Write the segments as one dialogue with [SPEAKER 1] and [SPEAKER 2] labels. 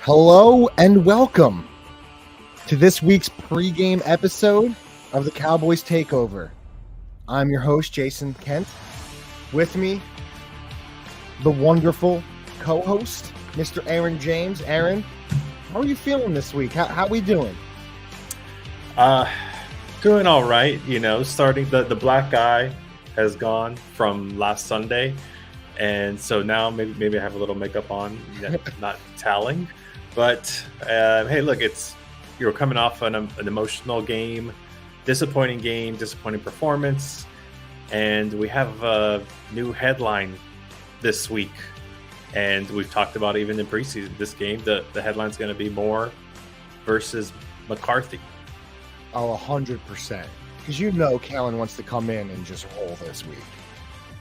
[SPEAKER 1] Hello and welcome to this week's pregame episode of the Cowboys Takeover. I'm your host, Jason Kent. With me, the wonderful co-host, Mr. Aaron James. Aaron, how are you feeling this week? How we doing?
[SPEAKER 2] Doing all right. Starting the black eye has gone from last Sunday, and so now maybe I have a little makeup on, not tallying. But hey, look, you're coming off an emotional game, disappointing performance, and we have a new headline this week. And we've talked about even in preseason, this game, the headline's going to be Moore versus McCarthy.
[SPEAKER 1] Oh, 100%. Because Kellen wants to come in and just roll this week.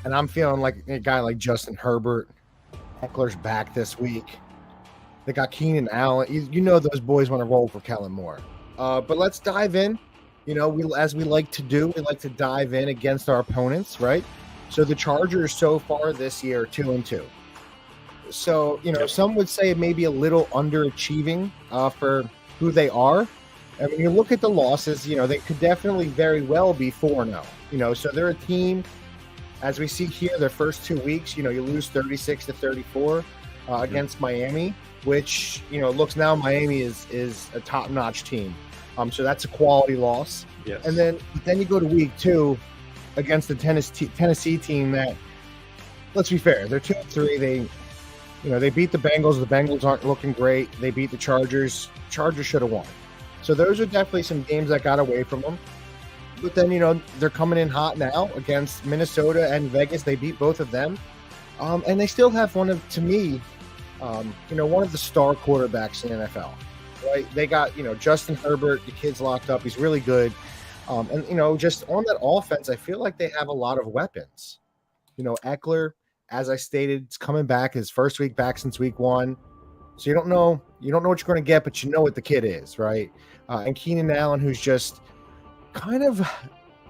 [SPEAKER 1] And I'm feeling like a guy like Justin Herbert. Eckler's back this week. They got Keenan Allen. Those boys want to roll for Kellen Moore. But let's dive in. As we like to do, we like to dive in against our opponents, right? So the Chargers so far this year, 2-2. So, some would say it may be a little underachieving for who they are. And when you look at the losses, they could definitely very well be 4-0. So they're a team, as we see here, their first 2 weeks, you lose 36-34 against Miami, which, looks now Miami is a top-notch team. So that's a quality loss.
[SPEAKER 2] Yes.
[SPEAKER 1] And then you go to week 2 against the Tennessee team that, let's be fair, they're 2-3. They beat the Bengals. The Bengals aren't looking great. They beat the Chargers. Chargers should have won. So those are definitely some games that got away from them. But then, they're coming in hot now against Minnesota and Vegas. They beat both of them. And they still have one of the star quarterbacks in the NFL. Right? They got, Justin Herbert, the kid's locked up. He's really good. And just on that offense, I feel like they have a lot of weapons. Eckler, as I stated, is coming back, his first week back since week 1. So you don't know what you're going to get, but you know what the kid is, right? And Keenan Allen, who's just kind of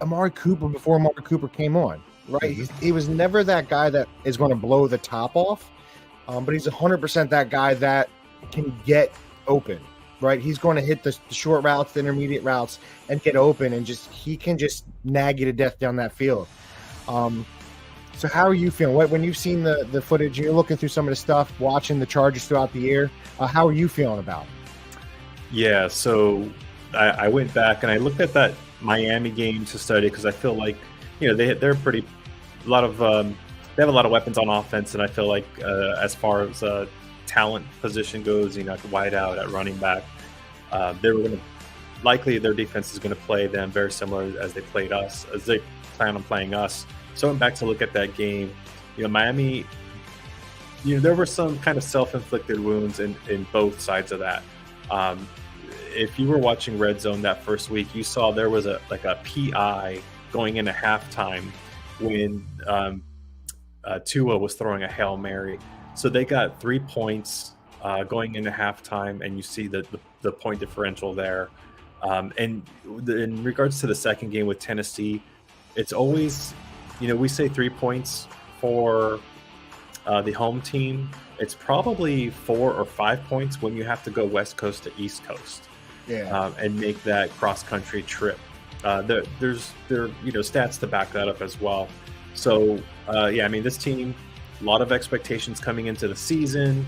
[SPEAKER 1] Amari Cooper before Amari Cooper came on, right? He was never that guy that is going to blow the top off, but he's 100% that guy that can get open, right? He's going to hit the short routes, the intermediate routes, and get open, and he can just nag you to death down that field. So how are you feeling? When you've seen the footage, you're looking through some of the stuff, watching the Chargers throughout the year, how are you feeling about it?
[SPEAKER 2] Yeah, so I went back and I looked at that Miami game to study because I feel like they have a lot of weapons on offense, and I feel like as far as talent position goes, at the wide out, at running back, they were going to likely their defense is going to play them very similar as they played us, as they plan on playing us. So I went back to look at that game. Miami, there were some kind of self-inflicted wounds in both sides of that. If you were watching Red Zone that first week, you saw there was a PI going into halftime when Tua was throwing a Hail Mary. So they got 3 points going into halftime, and you see the point differential there. And in regards to the second game with Tennessee, it's always, we say 3 points for the home team. It's probably 4 or 5 points when you have to go West Coast to East Coast.
[SPEAKER 1] Yeah.
[SPEAKER 2] And make that cross-country trip. There stats to back that up as well. So, this team, a lot of expectations coming into the season.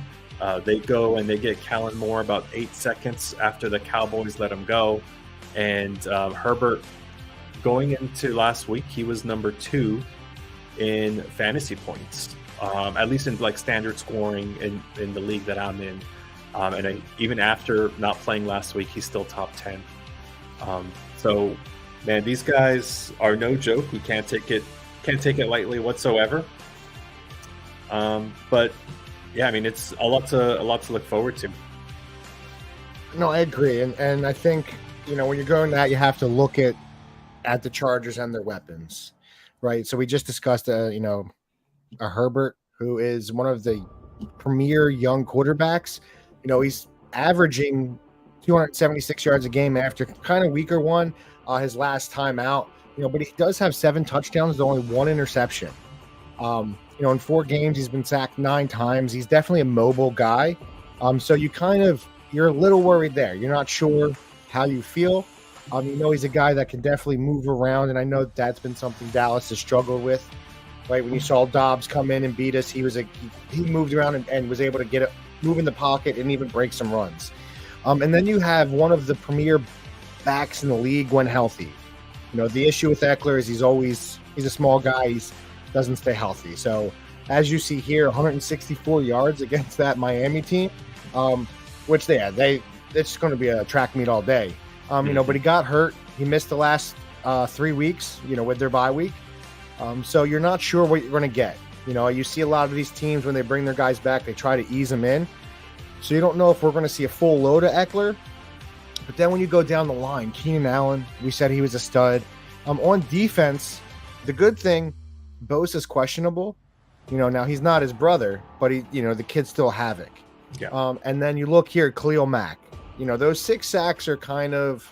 [SPEAKER 2] They go and they get Kellen Moore about 8 seconds after the Cowboys let him go. And Herbert, going into last week, he was number 2 in fantasy points, at least in standard scoring in the league that I'm in. Even after not playing last week, he's still top 10. So, man, these guys are no joke. You can't take it lightly whatsoever. But yeah, it's a lot to look forward to.
[SPEAKER 1] No, I agree, and I think when you're going that, you have to look at the Chargers and their weapons, right? So we just discussed a Herbert, who is one of the premier young quarterbacks. He's averaging 276 yards a game after kind of weaker one his last time out. But he does have 7 touchdowns, only 1 interception. In 4 games, he's been sacked 9 times. He's definitely a mobile guy. So you're a little worried there. You're not sure how you feel. You know he's a guy that can definitely move around, and I know that's been something Dallas has struggled with. Right when you saw Dobbs come in and beat us, he moved around and was able to move in the pocket and even break some runs. And then you have one of the premier backs in the league when healthy. You know, the issue with Eckler is he's a small guy. He doesn't stay healthy. So as you see here, 164 yards against that Miami team, which it's going to be a track meet all day. You know, but he got hurt. He missed the last 3 weeks, you know, with their bye week. So you're not sure what you're going to get. You know, you see a lot of these teams when they bring their guys back, they try to ease them in. So you don't know if we're going to see a full load of Eckler. But then when you go down the line, Keenan Allen, we said he was a stud. On defense, the good thing, Bosa's questionable. You know, now he's not his brother, but the kid's still havoc.
[SPEAKER 2] Yeah.
[SPEAKER 1] And then you look here, Khalil Mack. You know, those 6 sacks are kind of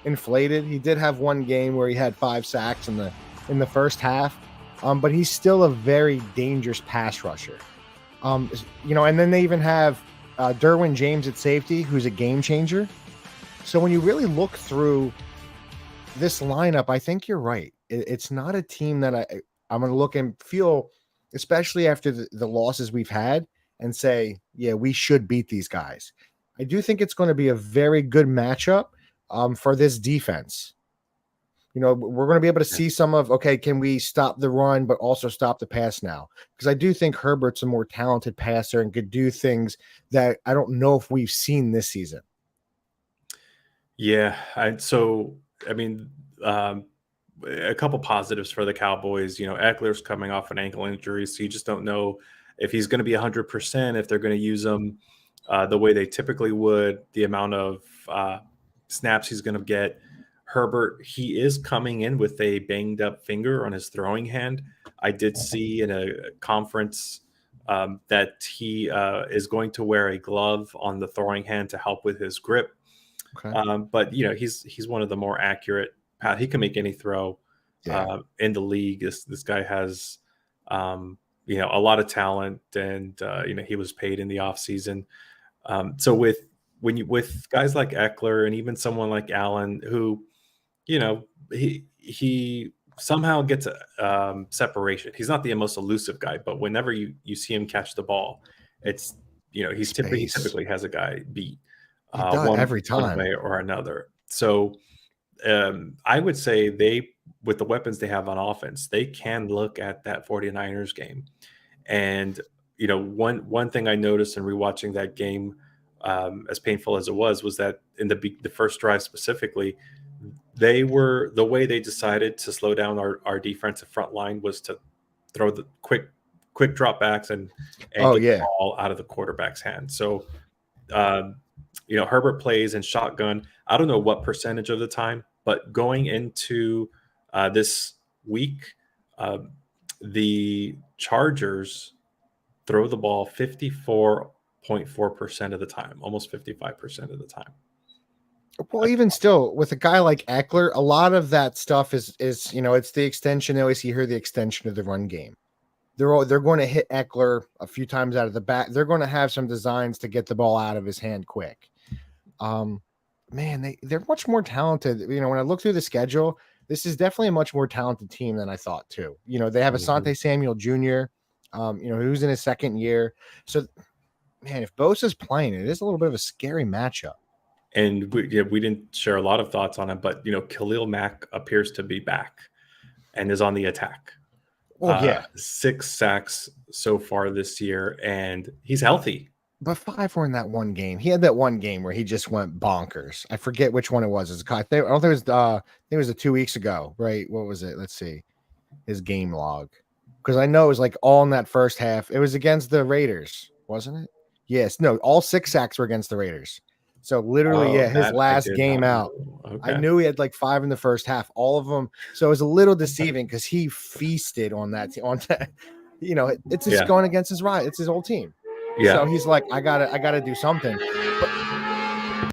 [SPEAKER 1] inflated. He did have one game where he had 5 sacks in the first half, but he's still a very dangerous pass rusher. You know, and then they even have Derwin James at safety, who's a game changer. So when you really look through this lineup, I think you're right. It's not a team that I'm going to look and feel, especially after the losses we've had, and say, yeah, we should beat these guys. I do think it's going to be a very good matchup for this defense. You know, we're going to be able to see can we stop the run, but also stop the pass now? Because I do think Herbert's a more talented passer and could do things that I don't know if we've seen this season.
[SPEAKER 2] Yeah. A couple positives for the Cowboys. You know, Eckler's coming off an ankle injury, so you just don't know if he's going to be 100%, if they're going to use him the way they typically would, the amount of snaps he's going to get. Herbert, he is coming in with a banged up finger on his throwing hand. I did see in a conference that he is going to wear a glove on the throwing hand to help with his grip.
[SPEAKER 1] Okay.
[SPEAKER 2] But you know, he's one of the more accurate. He can make any throw in the league. This guy has you know, a lot of talent, and you know, he was paid in the offseason. So with guys like Eckler and even someone like Allen, who, you know, he somehow gets separation. He's not the most elusive guy, but whenever you see him catch the ball, it's, you know, he typically has a guy beat
[SPEAKER 1] Every time,
[SPEAKER 2] one way or another. So I would say with the weapons they have on offense, they can look at that 49ers game. And, you know, one thing I noticed in rewatching that game, as painful as it was that in the first drive specifically, the way they decided to slow down our defensive front line was to throw the quick drop backs and get the ball out of the quarterback's hand. So, you know, Herbert plays in shotgun. I don't know what percentage of the time, but going into this week, the Chargers throw the ball 54.4% of the time, almost 55% of the time.
[SPEAKER 1] Well, even still, with a guy like Eckler, a lot of that stuff is you know, it's the extension. They always hear the extension of the run game. They're going to hit Eckler a few times out of the back. They're going to have some designs to get the ball out of his hand quick. Man, they're much more talented. You know, when I look through the schedule, this is definitely a much more talented team than I thought too. You know, they have Asante Samuel Jr., you know, who's in his second year. So, man, if Bosa's playing, it is a little bit of a scary matchup.
[SPEAKER 2] And we didn't share a lot of thoughts on it, but, you know, Khalil Mack appears to be back and is on the attack.
[SPEAKER 1] Well,
[SPEAKER 2] 6 sacks so far this year, and he's healthy.
[SPEAKER 1] But 5 were in that one game. He had that one game where he just went bonkers. I forget which one it was. I don't think it was 2 weeks ago, right? What was it? Let's see. His game log. Because I know it was like all in that first half. It was against the Raiders, wasn't it? Yes. No, all 6 sacks were against the Raiders. So literally, his last game out. Okay. I knew he had like 5 in the first half, all of them. So it was a little deceiving because he feasted on that. You know, it's just going against his right. It's his old team. Yeah. So he's like, I gotta do something. But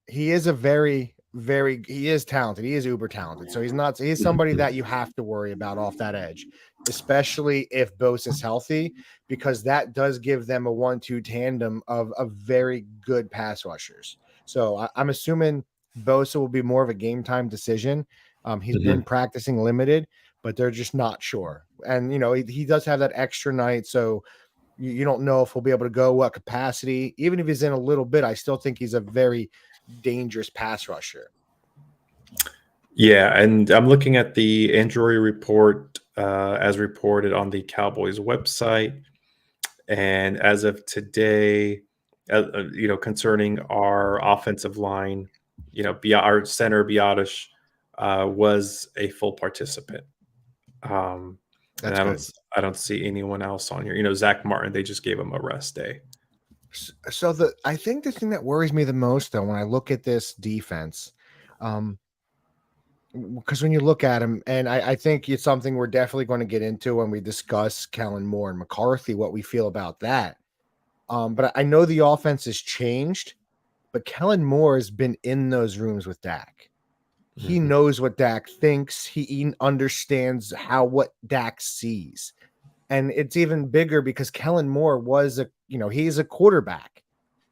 [SPEAKER 1] he is he is talented. He is uber talented. So he's somebody that you have to worry about off that edge. especially if Bosa is healthy, because that does give them a 1-2 tandem of very good pass rushers. So I'm assuming Bosa will be more of a game time decision. He's been practicing limited, but they're just not sure. And, he does have that extra night. So you don't know if he'll be able to go what capacity. Even if he's in a little bit, I still think he's a very dangerous pass rusher.
[SPEAKER 2] Yeah, and I'm looking at the injury report as reported on the Cowboys website, and as of today, concerning our offensive line, our center Biotish was a full participant, and
[SPEAKER 1] That's good.
[SPEAKER 2] I don't see anyone else on here. Zach Martin, they just gave him a rest day.
[SPEAKER 1] So I think the thing that worries me the most, though, when I look at this defense, because when you look at him, and I think it's something we're definitely going to get into when we discuss Kellen Moore and McCarthy, what we feel about that. But I know the offense has changed, but Kellen Moore has been in those rooms with Dak. He knows what Dak thinks. He understands what Dak sees. And it's even bigger because Kellen Moore was he's a quarterback.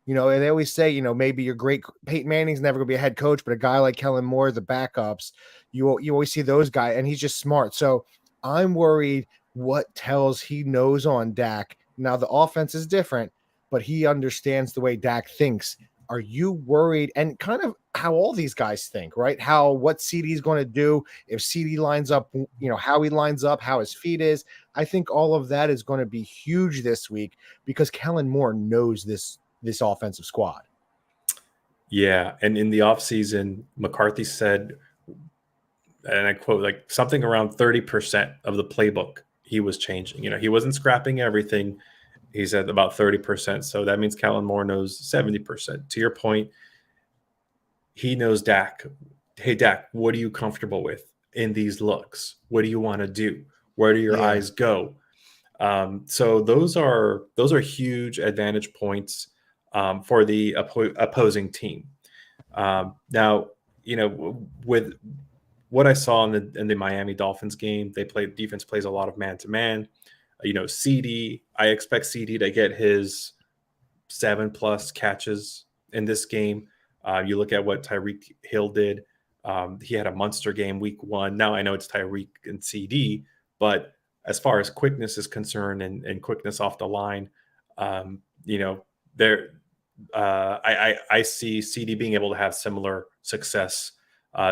[SPEAKER 1] And they always say, maybe your great Peyton Manning's never going to be a head coach, but a guy like Kellen Moore, the backups, you always see those guys, and he's just smart. So I'm worried what tells he knows on Dak. Now the offense is different, but he understands the way Dak thinks. Are you worried? And kind of how all these guys think, right? What CD's going to do if CD lines up, how he lines up, how his feet is. I think all of that is going to be huge this week because Kellen Moore knows this offensive squad.
[SPEAKER 2] Yeah, and in the offseason, McCarthy said, and I quote, like something around 30% of the playbook he was changing. He wasn't scrapping everything. He said about 30%. So that means Kellen Moore knows 70%. To your point, he knows Dak. Hey, Dak, what are you comfortable with in these looks? What do you want to do? Where do your eyes go? So those are huge advantage points for the opposing team. Now, with what I saw in the Miami Dolphins game, defense plays a lot of man to man. CD, I expect CD to get his 7+ catches in this game. You look at what Tyreek Hill did. He had a monster game week 1. Now I know it's Tyreek and CD, but as far as quickness is concerned and quickness off the line, there I see CD being able to have similar success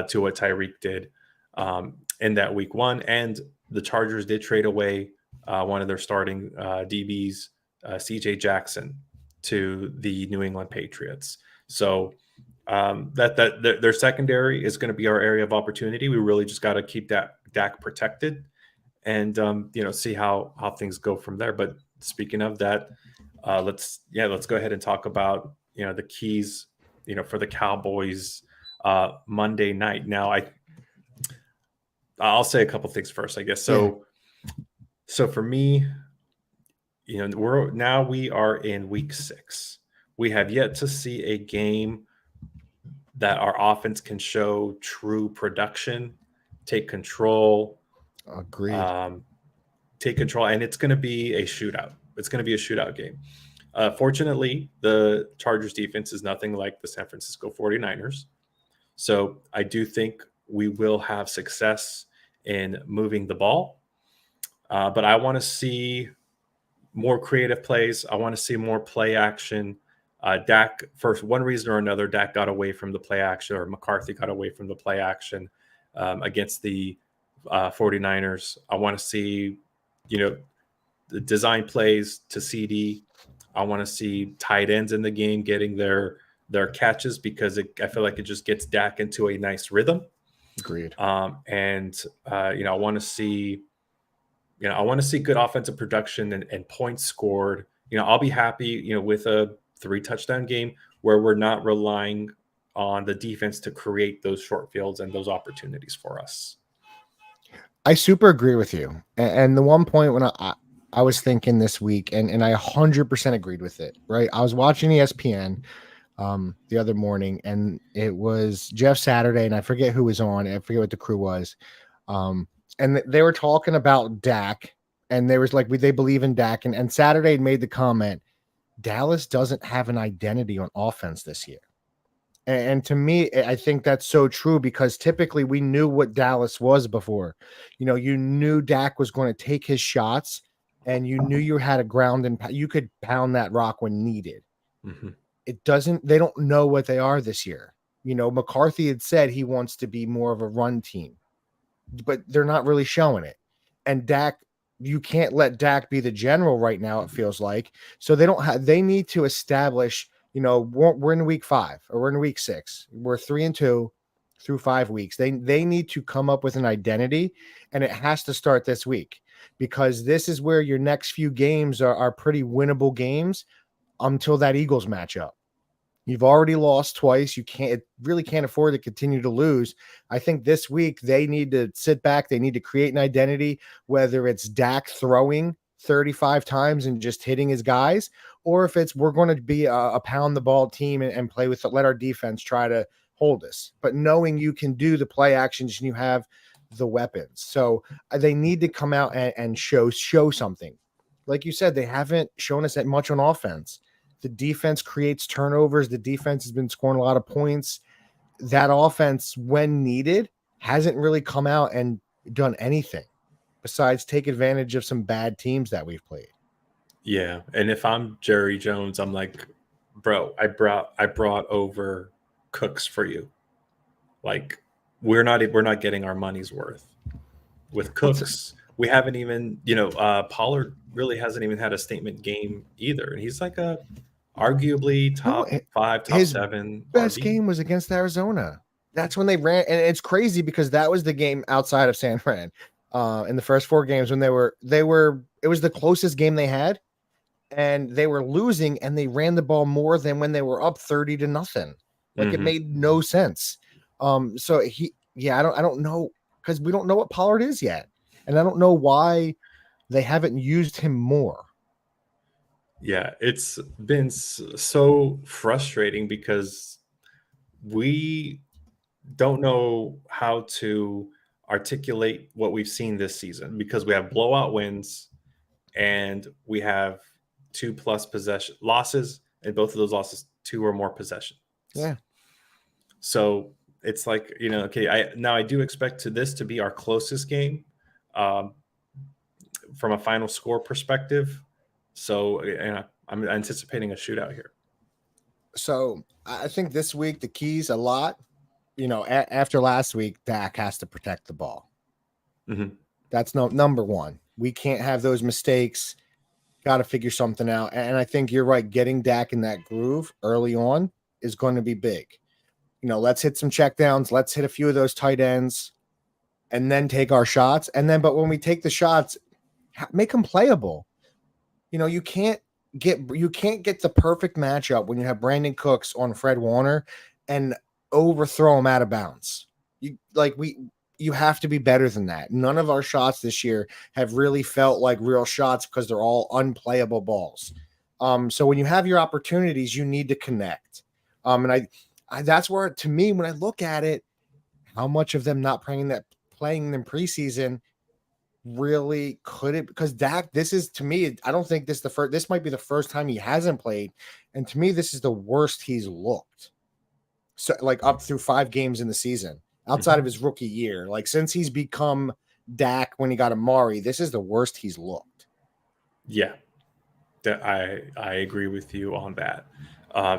[SPEAKER 2] to what Tyreek did in that week 1. And the Chargers did trade away one of their starting DBs, CJ Jackson, to the New England Patriots. So their secondary is going to be our area of opportunity. We really just got to keep Dak protected and see how things go from there. But speaking of that, let's go ahead and talk about the keys for the Cowboys Monday night. Now I'll say a couple things first, I guess. So for me, we are in week 6. We have yet to see a game that our offense can show true production, take control.
[SPEAKER 1] Agreed.
[SPEAKER 2] Take control, and it's going to be a shootout. It's going to be a shootout game. Fortunately, the Chargers defense is nothing like the San Francisco 49ers. So I do think we will have success in moving the ball. But I want to see more creative plays. I want to see more play action. Dak, for one reason or another, Dak got away from the play action, or McCarthy got away from the play action against the 49ers. I want to see, the design plays to CD. I want to see tight ends in the game getting their catches because I feel like it just gets Dak into a nice rhythm.
[SPEAKER 1] Agreed.
[SPEAKER 2] I want to see, I want to see good offensive production and points scored. I'll be happy, with a 3-touchdown game where we're not relying on the defense to create those short fields and those opportunities for us.
[SPEAKER 1] I super agree with you. And the one point when I was thinking this week, and I 100% agreed with it, right? I was watching ESPN the other morning, and it was Jeff Saturday, and I forget who was on. I forget what the crew was. and they were talking about Dak, and there was like they believe in Dak, and Saturday made the comment Dallas doesn't have an identity on offense this year. And to me, I think that's so true because typically we knew what Dallas was before. You knew Dak was going to take his shots, and you knew you had a ground and you could pound that rock when needed.
[SPEAKER 2] Mm-hmm.
[SPEAKER 1] They don't know what they are this year. McCarthy had said he wants to be more of a run team, but they're not really showing it. And Dak, you can't let Dak be the general right now, it feels like. So they need to establish, we're in week 5 or we're in week 6. We're 3-2 through 5 weeks. They need to come up with an identity, and it has to start this week because this is where your next few games are pretty winnable games until that Eagles matchup. You've already lost twice. You really can't afford to continue to lose. I think this week they need to sit back. They need to create an identity, whether it's Dak throwing 35 times and just hitting his guys, or if it's we're going to be a pound the ball team and play with let our defense try to hold us. But knowing you can do the play actions and you have the weapons. So they need to come out and show something. Like you said, they haven't shown us that much on offense. The defense creates turnovers. The defense has been scoring a lot of points. That offense, when needed, hasn't really come out and done anything besides take advantage of some bad teams that we've played.
[SPEAKER 2] Yeah, and if I'm Jerry Jones, I'm like, bro, I brought over Cooks for you. Like, we're not getting our money's worth with Cooks. We haven't even, Pollard really hasn't even had a statement game either, and he's like a arguably top 5, top
[SPEAKER 1] his
[SPEAKER 2] 7
[SPEAKER 1] best
[SPEAKER 2] RB.
[SPEAKER 1] game was against Arizona. That's when they ran, and it's crazy because that was the game outside of San Fran. In the first 4 games when it was the closest game they had, and they were losing, and they ran the ball more than when they were up 30-0. Like, it made no sense. So I don't know, because we don't know what Pollard is yet, and I don't know why they haven't used him more.
[SPEAKER 2] Yeah, it's been so frustrating because we don't know how to articulate what we've seen this season because we have blowout wins and we have 2+ possession losses, and both of those losses 2 or more possessions.
[SPEAKER 1] Yeah.
[SPEAKER 2] So it's like, okay, I do expect this to be our closest game from a final score perspective. So I'm anticipating a shootout here.
[SPEAKER 1] So I think this week the keys a lot. After last week, Dak has to protect the ball.
[SPEAKER 2] Mm-hmm.
[SPEAKER 1] That's number one. We can't have those mistakes. Got to figure something out. And I think you're right. Getting Dak in that groove early on is going to be big. Let's hit some checkdowns. Let's hit a few of those tight ends and then take our shots. But when we take the shots, make them playable. You can't get the perfect matchup when you have Brandon Cooks on Fred Warner and overthrow him out of bounds. You have to be better than that. None of our shots this year have really felt like real shots because they're all unplayable balls. So when you have your opportunities, you need to connect. And I that's where, to me, when I look at it, how much of them not playing them preseason really could it, because Dak, this is, to me, I don't think this might be the first time he hasn't played, and to me this is the worst he's looked. So like up through 5 games in the season, outside of his rookie year, like since he's become Dak when he got Amari, this is the worst he's looked.
[SPEAKER 2] Yeah, I agree with you on that.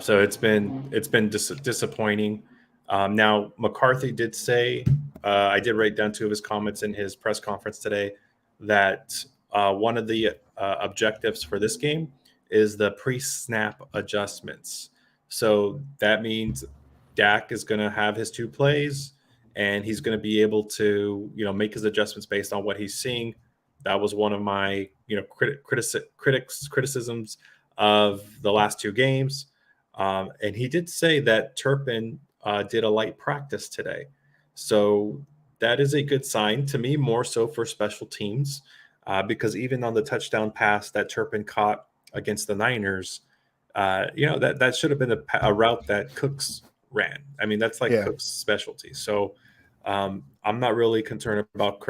[SPEAKER 2] So it's been disappointing. Now McCarthy did say, I did write down 2 of his comments in his press conference today, that one of the objectives for this game is the pre-snap adjustments. So that means Dak is going to have his 2 plays, and he's going to be able to make his adjustments based on what he's seeing. That was one of my criticisms of the last 2 games. And he did say that Turpin did a light practice today. So that is a good sign to me, more so for special teams, because even on the touchdown pass that Turpin caught against the Niners, that should have been a route that Cooks ran. I mean, that's like Cooks' specialty. So I'm not really concerned about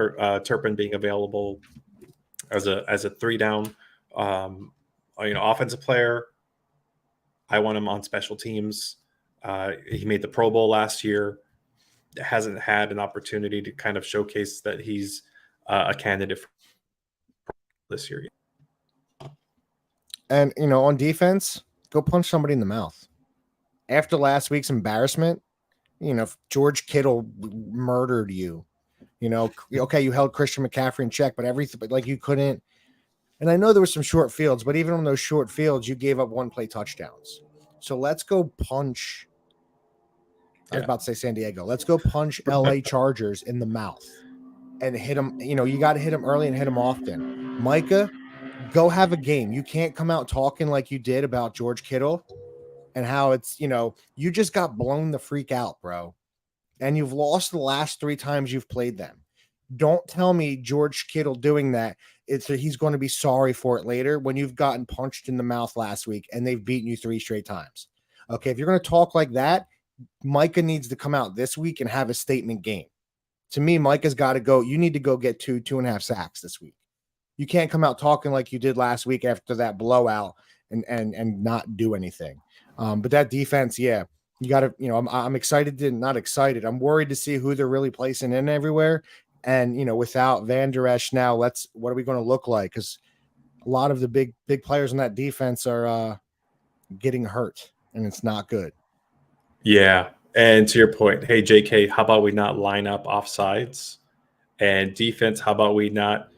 [SPEAKER 2] Turpin being available as a 3-down, offensive player. I want him on special teams. He made the Pro Bowl last year. Hasn't had an opportunity to kind of showcase that he's a candidate for this year.
[SPEAKER 1] And on defense, go punch somebody in the mouth. After last week's embarrassment, George Kittle murdered you. Okay, you held Christian McCaffrey in check, but everything, but like you couldn't. And I know there was some short fields, but even on those short fields, you gave up one play touchdowns. So let's go punch. I was about to say San Diego. Let's go punch LA Chargers in the mouth and hit them. You got to hit them early and hit them often. Micah, go have a game. You can't come out talking like you did about George Kittle and how it's, you just got blown the freak out, bro. And you've lost the last 3 times you've played them. Don't tell me George Kittle doing that. He's going to be sorry for it later when you've gotten punched in the mouth last week and they've beaten you 3 straight times. Okay, if you're going to talk like that, Micah needs to come out this week and have a statement game. To me, Micah's got to go. You need to go get 2.5 sacks this week. You can't come out talking like you did last week after that blowout and not do anything. But that defense, yeah, you got to, I'm excited not excited. I'm worried to see who they're really placing in everywhere. And, without Van Der Esch now, what are we going to look like? Because a lot of the big players in that defense are getting hurt, and it's not good.
[SPEAKER 2] Yeah. And to your point, hey, JK, how about we not line up offsides? And defense, how about we not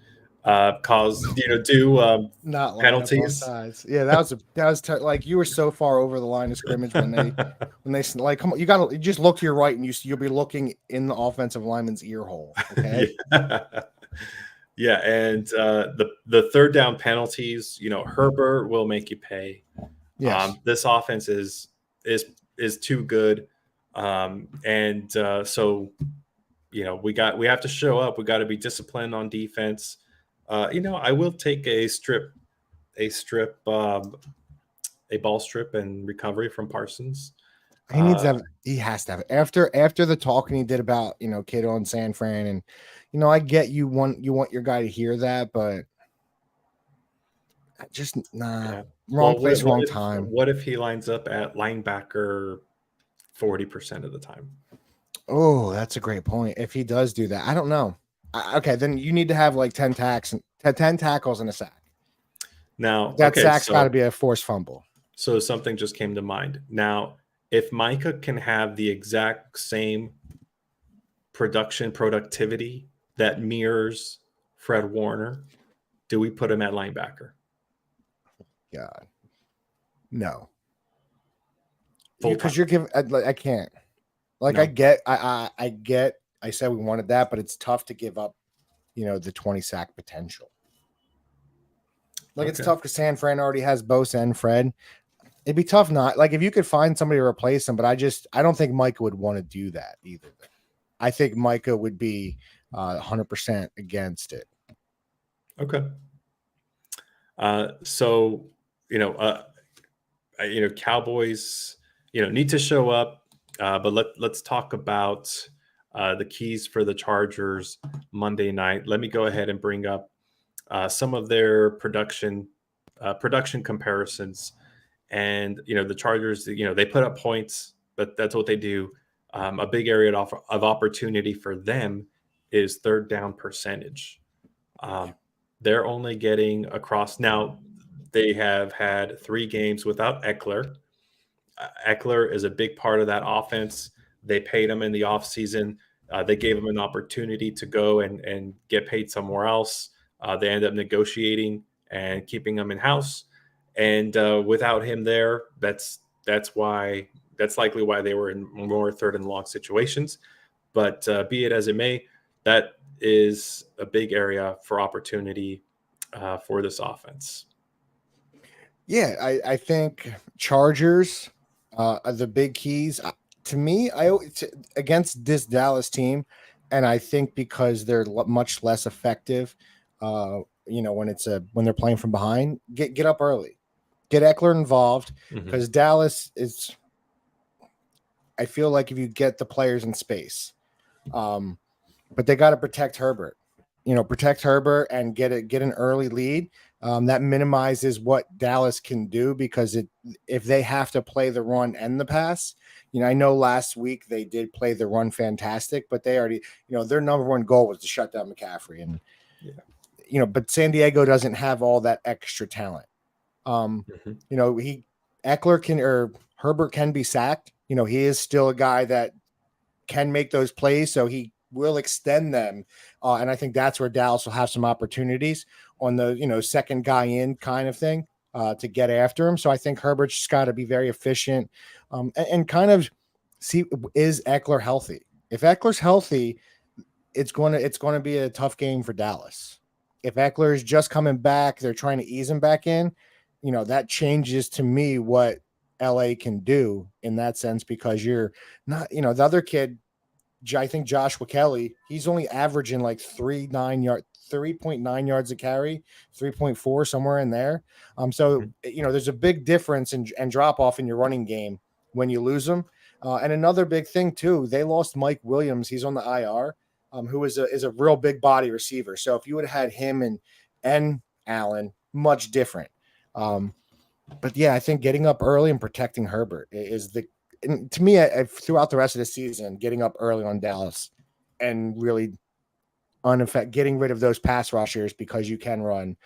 [SPEAKER 2] do
[SPEAKER 1] not
[SPEAKER 2] penalties?
[SPEAKER 1] Yeah, that was like you were so far over the line of scrimmage when they like, come on, you just look to your right and you'll be looking in the offensive lineman's ear hole. Okay.
[SPEAKER 2] Yeah, and the 3rd down penalties, Herbert will make you pay.
[SPEAKER 1] Yes.
[SPEAKER 2] This offense is too good, so we have to show up. We got to be disciplined on defense. I will take a ball strip and recovery from Parsons.
[SPEAKER 1] He needs to have. He has to have after the talking he did about Kittle and San Fran, and I get you want your guy to hear that, but just wrong place, wrong time.
[SPEAKER 2] What if he lines up at linebacker 40% of the time?
[SPEAKER 1] Oh, that's a great point. If he does do that, I don't know. Okay, then you need to have like 10 tackles and a sack.
[SPEAKER 2] Now
[SPEAKER 1] that sack's got to be a forced fumble.
[SPEAKER 2] So something just came to mind. Now, if Micah can have the exact same productivity that mirrors Fred Warner, do we put him at linebacker?
[SPEAKER 1] God, no. Because you're giving. I can't. Like, no. I get. I said we wanted that, but it's tough to give up, the 20 sack potential. Like, It's tough because San Fran already has Bosa and Fred. It'd be tough not. Like, if you could find somebody to replace him, but I don't think Micah would want to do that either. I think Micah would be 100% against it.
[SPEAKER 2] Okay. So, Cowboys, need to show up. But let's talk about the keys for the Chargers Monday night. Let me go ahead and bring up some of their production comparisons. And the Chargers, they put up points, but that's what they do. A big area of opportunity for them is 3rd down percentage. They're only getting across. Now, they have had 3 games without Eckler. Eckler is a big part of that offense. They paid him in the offseason. They gave him an opportunity to go and get paid somewhere else. They ended up negotiating and keeping him in-house. And without him there, that's likely why they were in more 3rd and long situations. But be it as it may, that is a big area for opportunity for this offense.
[SPEAKER 1] Yeah, I think Chargers are the big keys. To me, against this Dallas team, and I think because they're much less effective, when they're playing from behind, get up early, get Eckler involved, because Dallas is. I feel like if you get the players in space, But they got to protect Herbert. Protect Herbert and get an early lead. That minimizes what Dallas can do because if they have to play the run and the pass, I know last week they did play the run fantastic, but they already, their number one goal was to shut down McCaffrey, and but San Diego doesn't have all that extra talent. He Eckler can or Herbert can be sacked. He is still a guy that can make those plays, so he will extend them. And I think that's where Dallas will have some opportunities on the second guy in kind of thing to get after him. So I think Herbert's just got to be very efficient and kind of see, is Eckler healthy? If Eckler's healthy, it's going to be a tough game for Dallas. If Eckler is just coming back, they're trying to ease him back in. That changes to me what LA can do in that sense, because you're not, the other kid, I think Joshua Kelly, he's only averaging like 3.9 yards a carry, 3.4, somewhere in there. So there's a big difference and drop off in your running game when you lose them. And another big thing too, they lost Mike Williams. He's on the IR, who is a real big body receiver. So if you would have had him and Allen, much different. But yeah, I think getting up early and protecting Herbert is to me, throughout the rest of the season, getting up early on Dallas and really getting rid of those pass rushers because you can run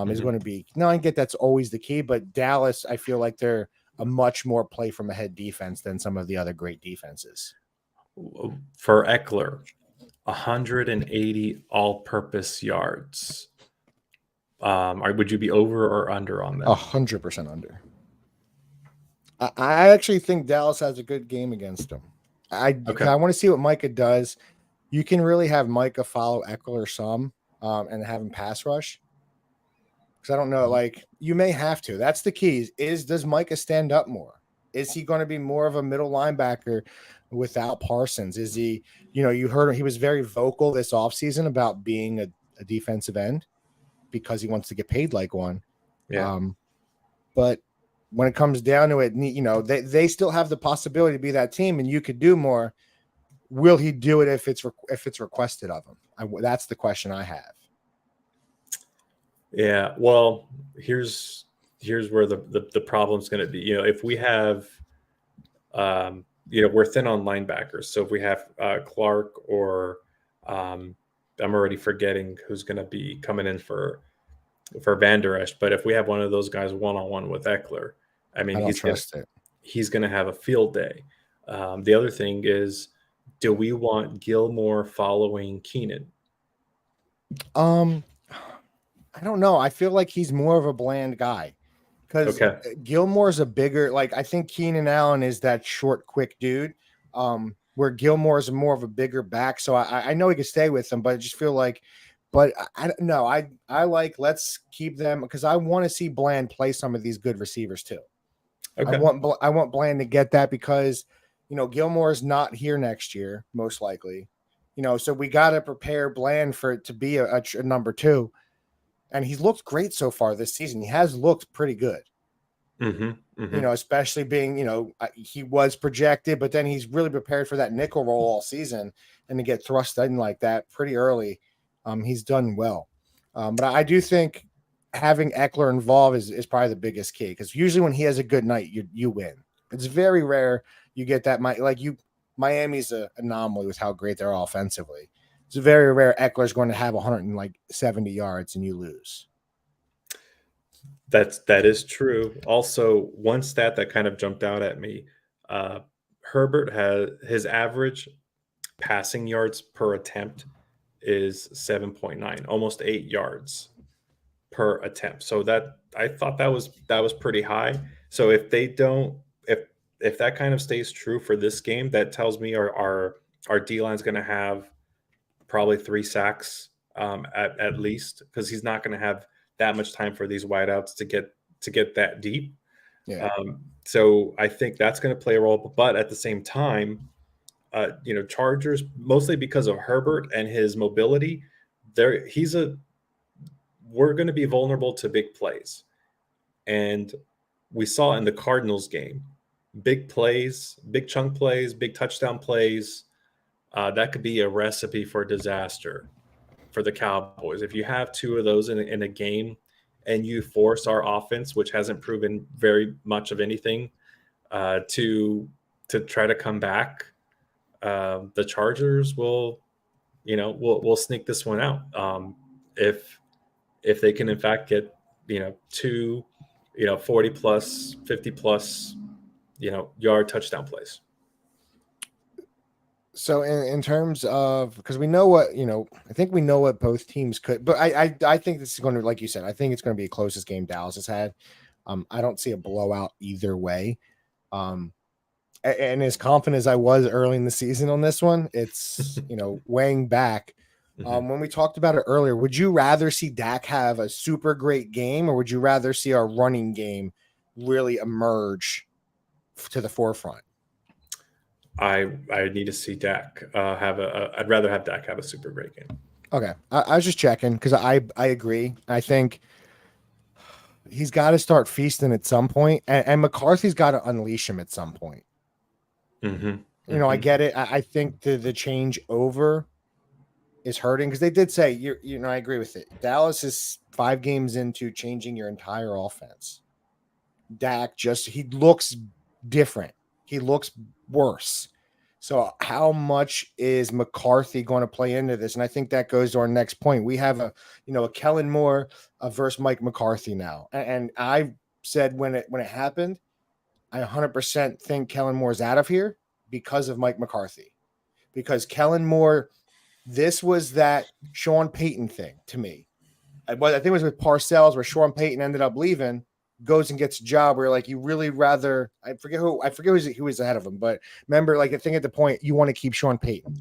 [SPEAKER 1] is going to be. No, I get that's always the key, but Dallas, I feel like they're a much more play from ahead defense than some of the other great defenses.
[SPEAKER 2] For Eckler, 180 all-purpose yards. Would you be over or under on that?
[SPEAKER 1] 100% under. I actually think Dallas has a good game against them. I want to see what Micah does. You can really have Micah follow Eckler some and have him pass rush. Because I don't know, like you may have to. That's the key. Does Micah stand up more? Is he going to be more of a middle linebacker without Parsons? Is he, you heard him, he was very vocal this offseason about being a defensive end because he wants to get paid like one.
[SPEAKER 2] Yeah.
[SPEAKER 1] But when it comes down to it, they still have the possibility to be that team, and you could do more. Will he do it if it's requested of him? That's the question I have.
[SPEAKER 2] Yeah. Well, here's where the problem's going to be. If we have, we're thin on linebackers. So if we have Clark or I'm already forgetting who's going to be coming in for Van Der Esch, but if we have one of those guys one-on-one with Eckler, I mean, he's going to have a field day. The other thing is, do we want Gilmore following Keenan?
[SPEAKER 1] I don't know. I feel like he's more of a bland guy because Gilmore's a bigger, like I think Keenan Allen is that short, quick dude. Where Gilmore's more of a bigger back. So I know he could stay with them, but I just feel like, but I don't know. I like, let's keep them because I want to see Bland play some of these good receivers too. Okay. I want Bland to get that because, Gilmore's not here next year, most likely, so we got to prepare Bland for it to be a number two. And he's looked great so far this season. He has looked pretty good. Especially being, he was projected, but then he's really prepared for that nickel role all season, and to get thrust in like that pretty early, he's done well. But I do think having Eckler involved is probably the biggest key, because usually when he has a good night, you win. It's very rare you get that. Miami's an anomaly with how great they're offensively. It's very rare Eckler's going to have 170 yards and you lose.
[SPEAKER 2] That is true. Also, one stat that kind of jumped out at me, Herbert has his average passing yards per attempt is 7.9, almost 8 yards per attempt. So that I thought that was pretty high. So if that kind of stays true for this game, that tells me our D-line is going to have probably 3 sacks at least, because he's not going to have that much time for these wideouts to get that deep.
[SPEAKER 1] Yeah.
[SPEAKER 2] So I think that's going to play a role. But at the same time, Chargers, mostly because of Herbert and his mobility, we're going to be vulnerable to big plays. And we saw in the Cardinals game, big plays, big chunk plays, big touchdown plays. that could be a recipe for disaster for the Cowboys. If you have two of those in a game and you force our offense, which hasn't proven very much of anything, to try to come back, the Chargers will, will sneak this one out. If they can in fact get, two, 40 plus, 50 plus, yard touchdown plays.
[SPEAKER 1] So in terms of, because we know what, I think we know what both teams could, but I think this is going to, like you said, I think it's going to be the closest game Dallas has had. I don't see a blowout either way. And as confident as I was early in the season on this one, it's, weighing back. When we talked about it earlier, would you rather see Dak have a super great game, or would you rather see our running game really emerge to the forefront?
[SPEAKER 2] I need to see Dak have I'd rather have Dak have a super great game.
[SPEAKER 1] Okay, I was just checking because I agree. I think he's got to start feasting at some point, and McCarthy's got to unleash him at some point. I get it. I think the change over is hurting, because they did say, I agree with it. Dallas is 5 games into changing your entire offense. Dak he looks different. He looks worse. So how much is McCarthy going to play into this? And I think that goes to our next point. We have a Kellen Moore versus Mike McCarthy now. And I said when it happened, I 100% think Kellen Moore's out of here because of Mike McCarthy. Because Kellen Moore, this was that Sean Payton thing to me. I think it was with Parcells where Sean Payton ended up leaving, goes and gets a job where, like, you really rather, I forget who was ahead of him, but remember, like, I think at the point you want to keep Sean Payton.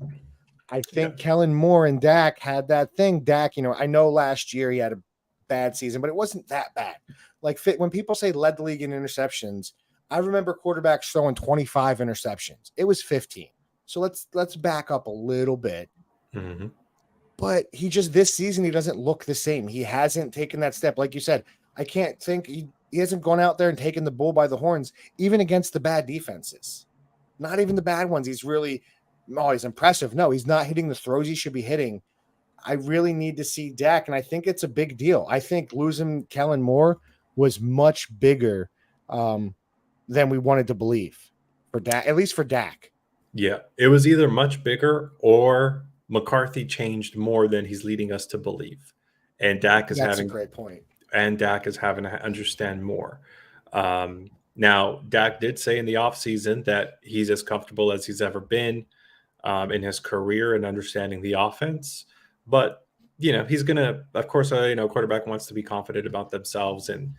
[SPEAKER 1] I think Kellen Moore and Dak had that thing. Dak, I know last year he had a bad season, but it wasn't that bad. Like, when people say led the league in interceptions, I remember quarterbacks throwing 25 interceptions. It was 15. So let's back up a little bit. But he just, this season, he doesn't look the same. He hasn't taken that step. Like you said, I can't think he hasn't gone out there and taken the bull by the horns, even against the bad defenses. Not even the bad ones. He's really, he's impressive. No, he's not hitting the throws he should be hitting. I really need to see Dak, and I think it's a big deal. I think losing Kellen Moore was much bigger than we wanted to believe for Dak, at least for Dak.
[SPEAKER 2] Yeah, it was either much bigger or McCarthy changed more than he's leading us to believe. And Dak is
[SPEAKER 1] That's a great point.
[SPEAKER 2] And Dak is having to understand more. Now, Dak did say in the offseason that he's as comfortable as he's ever been in his career and understanding the offense. But, he's going to, of course, quarterback wants to be confident about themselves and,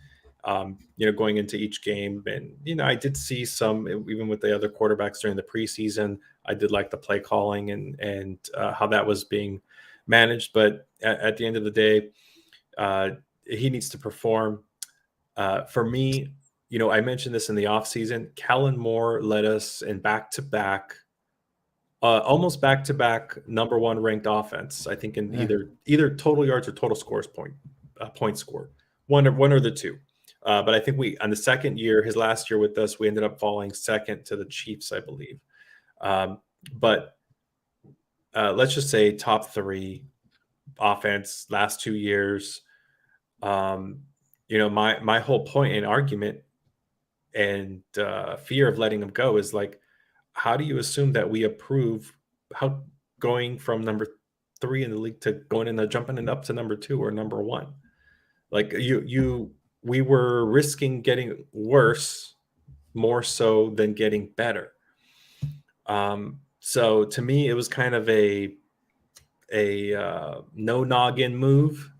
[SPEAKER 2] going into each game. And, I did see some, even with the other quarterbacks during the preseason, I did like the play calling and how that was being managed. But at the end of the day, he needs to perform. For me, I mentioned this in the offseason. Kellen Moore led us in almost back-to-back number 1 ranked offense. I think in either total yards or total scores points scored, one or the two. But I think on the second year, his last year with us, we ended up falling second to the Chiefs, I believe. But let's just say top 3 offense last 2 years. My whole point and argument and fear of letting him go is, like, how do you assume that we approve how going from number 3 in the league to jumping it up to number 2 or number 1? Like, we were risking getting worse more so than getting better. So to me, it was kind of a no noggin move.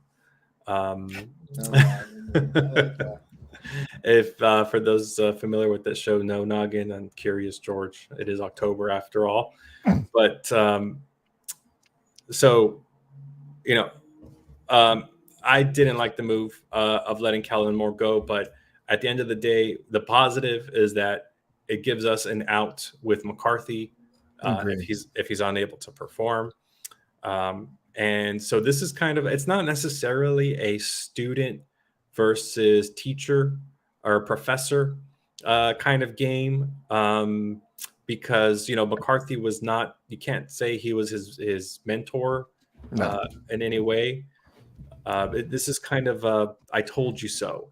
[SPEAKER 2] If for those familiar with this show, No Noggin and Curious George, it is October after all. But I didn't like the move of letting Kellen Moore go. But at the end of the day, the positive is that it gives us an out with McCarthy if he's unable to perform. And so this is kind of, it's not necessarily a student versus teacher or professor kind of game, because McCarthy was not. You can't say he was his mentor
[SPEAKER 1] No.
[SPEAKER 2] in any way. This is kind of a "I told you so"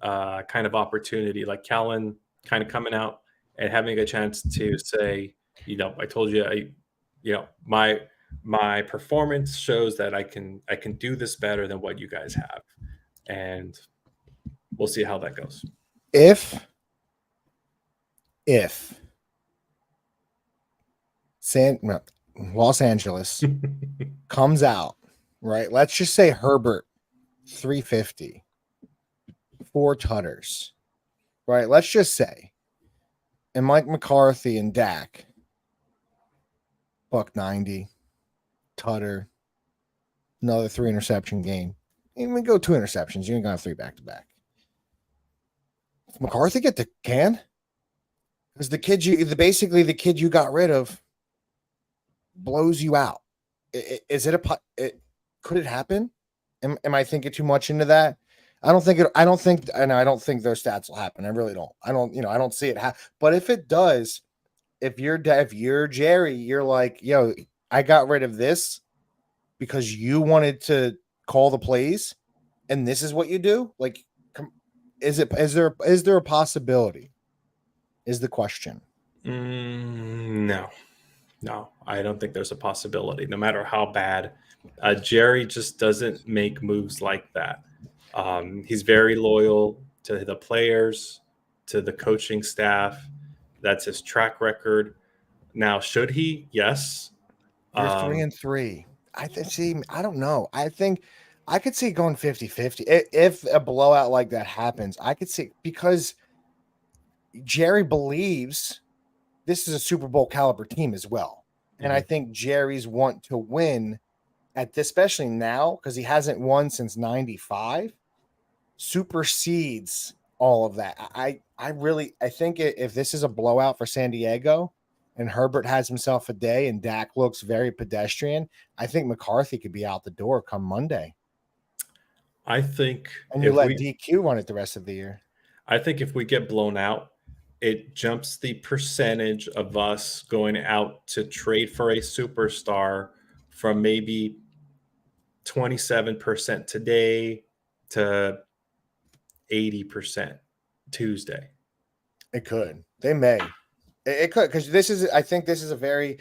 [SPEAKER 2] kind of opportunity, like Callan kind of coming out and having a chance to say, I told you, my performance shows that I can do this better than what you guys have, and we'll see how that goes.
[SPEAKER 1] If Los Angeles comes out, right? Let's just say Herbert 350, 4 tutters, right? Let's just say, and Mike McCarthy and Dak, $190, tutter, another 3 interception game. Even go 2 interceptions, you ain't gonna have 3 back to back. McCarthy get the can because basically the kid you got rid of blows you out. Is it could it happen? Am I thinking too much into that? I don't think and I don't think those stats will happen. I really don't. I don't see it but if it does, if you're Jerry, you're like, yo, I got rid of this because you wanted to call the plays, and this is what you do. Like, is there a possibility? Is the question.
[SPEAKER 2] No, I don't think there's a possibility. No matter how bad, Jerry just doesn't make moves like that. He's very loyal to the players, to the coaching staff. That's his track record. Now, should he? Yes.
[SPEAKER 1] You're
[SPEAKER 2] Um,
[SPEAKER 1] 3-3. I don't know. I think I could see it going 50-50. If a blowout like that happens, I could see, because Jerry believes this is a Super Bowl caliber team as well. And I think Jerry's want to win at this, especially now, because he hasn't won since 95, supersedes all of that. I think if this is a blowout for San Diego and Herbert has himself a day and Dak looks very pedestrian, I think McCarthy could be out the door come Monday.
[SPEAKER 2] I think
[SPEAKER 1] And you let DQ run it the rest of the year.
[SPEAKER 2] I think if we get blown out, it jumps the percentage of us going out to trade for a superstar from maybe 27% today to 80% Tuesday.
[SPEAKER 1] It could. They may. It could, because I think this is a very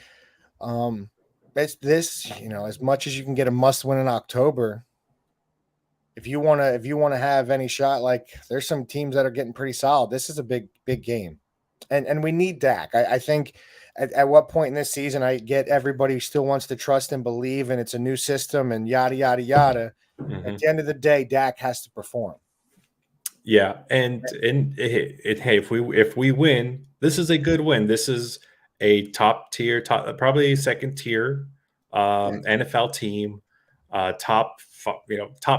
[SPEAKER 1] it's this, as much as you can get a must win in October. If you want to have any shot, like, there's some teams that are getting pretty solid. This is a big game, and we need Dak. I think at what point in this season, I get everybody still wants to trust and believe, and it's a new system and yada yada yada. At the end of the day, Dak has to perform.
[SPEAKER 2] Yeah, and hey, if we win, this is a good win. This is a top tier, probably second tier NFL team, top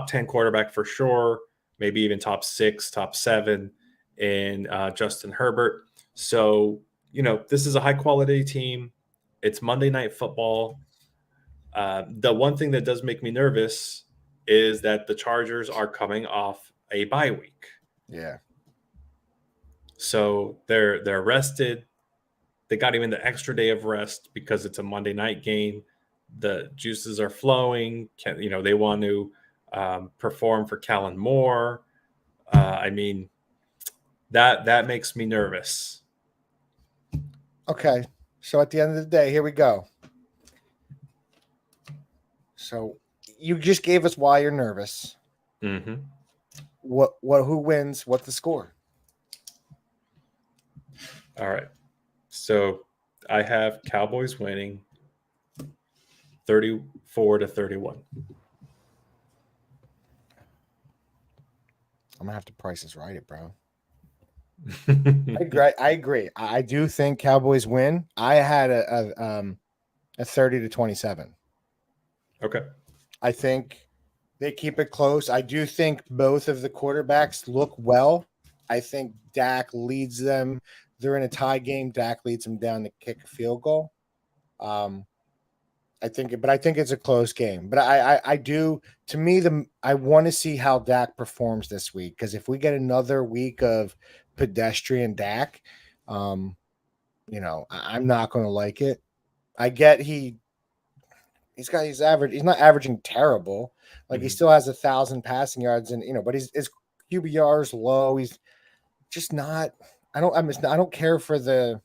[SPEAKER 2] 10 quarterback for sure, maybe even top 6, top 7 in Justin Herbert. So this is a high quality team. It's Monday Night Football. The one thing that does make me nervous is that the Chargers are coming off a bye week.
[SPEAKER 1] Yeah.
[SPEAKER 2] So they're rested. They got even the extra day of rest because it's a Monday night game. The juices are flowing. They want to perform for Callan Moore. I mean, that makes me nervous.
[SPEAKER 1] Okay. So at the end of the day, here we go. So you just gave us why you're nervous.
[SPEAKER 2] Mm-hmm.
[SPEAKER 1] Who wins? What's the score?
[SPEAKER 2] All right. So I have Cowboys winning 34-31.
[SPEAKER 1] I'm gonna have to price this right, bro. I agree. I do think Cowboys win. I had a 30-27.
[SPEAKER 2] Okay.
[SPEAKER 1] I think they keep it close. I do think both of the quarterbacks look well. I think Dak leads them. They're in a tie game. Dak leads them down to kick a field goal. I think it's a close game. But I do. To me, I want to see how Dak performs this week, because if we get another week of pedestrian Dak, I'm not going to like it. I get he's average. He's not averaging terrible. Like, he
[SPEAKER 2] Mhm.
[SPEAKER 1] still has 1,000 passing yards, and but his QBR is low. He's just not. I don't care for the.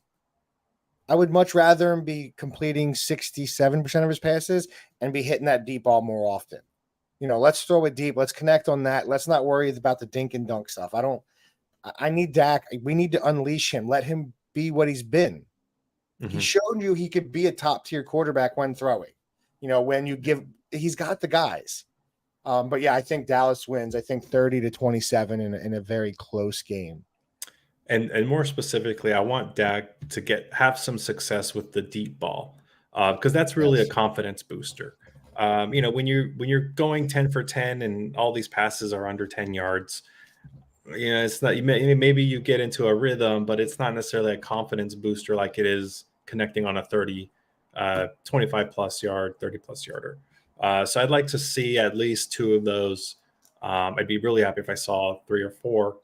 [SPEAKER 1] I would much rather him be completing 67% of his passes and be hitting that deep ball more often. Let's throw it deep. Let's connect on that. Let's not worry about the dink and dunk stuff. I need Dak. We need to unleash him. Let him be what he's been. He
[SPEAKER 2] Mhm.
[SPEAKER 1] showed you he could be a top tier quarterback when throwing. He's got the guys. But yeah, I think Dallas wins. I think 30-27 in a very close game.
[SPEAKER 2] And more specifically, I want Dak to have some success with the deep ball, because that's really a
[SPEAKER 1] Yes.
[SPEAKER 2] confidence booster. When you're going 10 for 10 and all these passes are under 10 yards, it's not. Maybe you get into a rhythm, but it's not necessarily a confidence booster like it is connecting on a 25 plus yard, 30 plus yarder. So I'd like to see at least two of those. I'd be really happy if I saw 3 or 4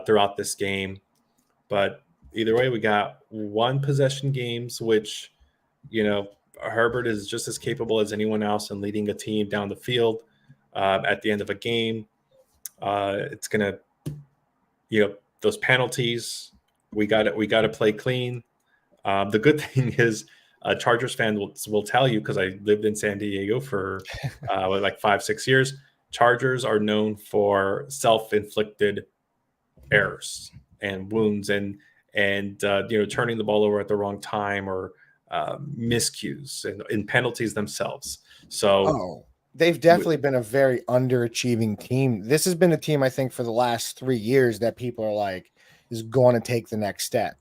[SPEAKER 2] throughout this game. But either way, we got one possession games, which, Herbert is just as capable as anyone else in leading a team down the field. At the end of a game, it's gonna, those penalties. We got to play clean. The good thing is, Chargers fan will tell you, because I lived in San Diego for like 5-6 years. Chargers are known for self-inflicted errors and wounds and turning the ball over at the wrong time, or miscues and penalties themselves. So
[SPEAKER 1] They've definitely been a very underachieving team. This has been a team, I think, for the last 3 years that people are like is going to take the next step.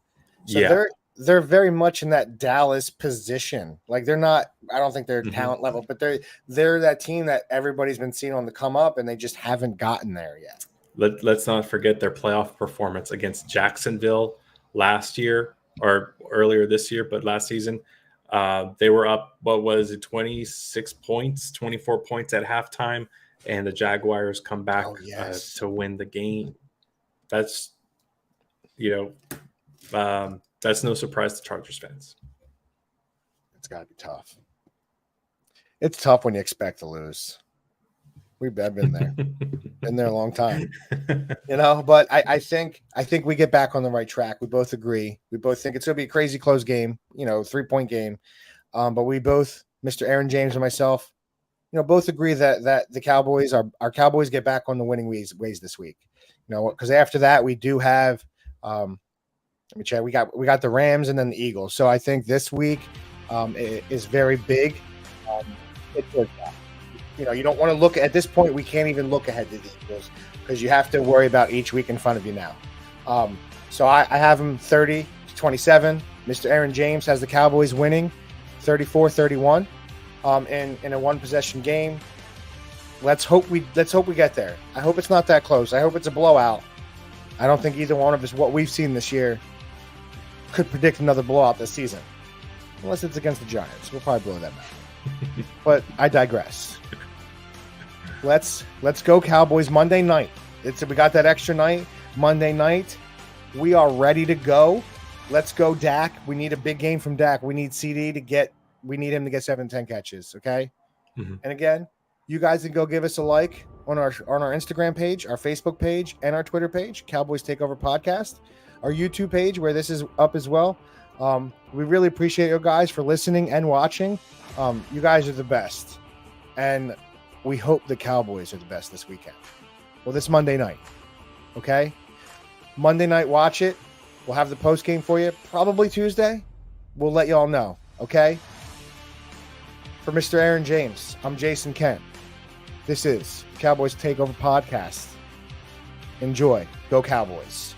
[SPEAKER 1] So
[SPEAKER 2] yeah.
[SPEAKER 1] they're very much in that Dallas position. Like, they're not. I don't think they're
[SPEAKER 2] Mhm.
[SPEAKER 1] talent level, but they're that team that everybody's been seeing on the come up, and they just haven't gotten there yet.
[SPEAKER 2] Let's not forget their playoff performance against Jacksonville last year, or earlier this year, but last season. They were up, what was it, 26 points, 24 points at halftime, and the Jaguars come back
[SPEAKER 1] Oh, yes.
[SPEAKER 2] to win the game. That's, that's no surprise to Chargers fans.
[SPEAKER 1] It's got to be tough. It's tough when you expect to lose. I've been there. Been there a long time. But I think we get back on the right track. We both agree. We both think it's going to be a crazy close game, 3-point game. But we both, Mr. Aaron James and myself, both agree that the Cowboys, our Cowboys, get back on the winning ways this week. Because after that we do have, let me check. We got the Rams and then the Eagles. So I think this week is very big. You don't want to look at this point. We can't even look ahead to the Eagles, because you have to worry about each week in front of you now. So I have them 30-27. Mr. Aaron James has the Cowboys winning 34-31 in a one possession game. Let's hope we get there. I hope it's not that close. I hope it's a blowout. I don't think either one of us, what we've seen this year, could predict another blowout this season, unless it's against the Giants. We'll probably blow them out. But I digress. Let's go Cowboys Monday night. We got that extra night Monday night. We are ready to go. Let's go Dak. We need a big game from Dak. We need we need him to get 7-10 catches. Okay.
[SPEAKER 2] Mm-hmm.
[SPEAKER 1] And again, you guys can go give us a like on our Instagram page, our Facebook page, and our Twitter page, Cowboys Takeover Podcast, our YouTube page where this is up as well. We really appreciate you guys for listening and watching. You guys are the best. And we hope the Cowboys are the best this weekend. Well, this Monday night. Okay? Monday night, watch it. We'll have the post game for you. Probably Tuesday. We'll let you all know. Okay? For Mr. Aaron James, I'm Jason Kent. This is Cowboys Takeover Podcast. Enjoy. Go Cowboys.